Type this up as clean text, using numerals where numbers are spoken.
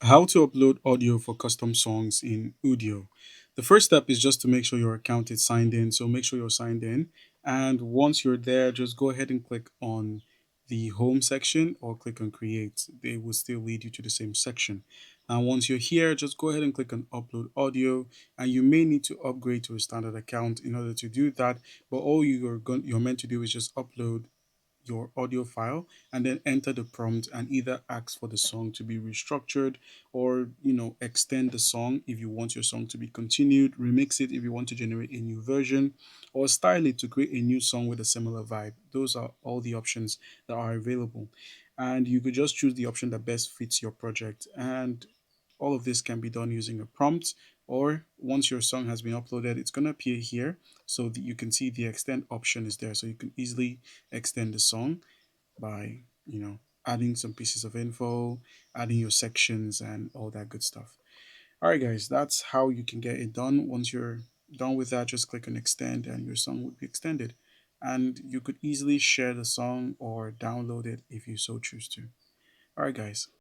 How to upload audio for custom songs in Udio. The first step is just to make sure your account is signed in. So make sure you're signed in. And once you're there, just go ahead and click on the home section or click on create. They will still lead you to the same section. And once you're here, just go ahead and click on upload audio. And you may need to upgrade to a standard account in order to do that. But all you're meant to do is just upload your audio file and then enter the prompt and either ask for the song to be restructured or extend the song if you want your song to be continued, remix it if you want to generate a new version, or style it to create a new song with a similar vibe. Those are all the options that are available, and you could just choose the option that best fits your project. And all of this can be done using a prompt, or once your song has been uploaded, it's going to appear here so that you can see the extend option is there. So you can easily extend the song by, adding some pieces of info, adding your sections, and all that good stuff. All right, guys, that's how you can get it done. Once you're done with that, just click on extend, and your song would be extended. And you could easily share the song or download it if you so choose to. All right, guys.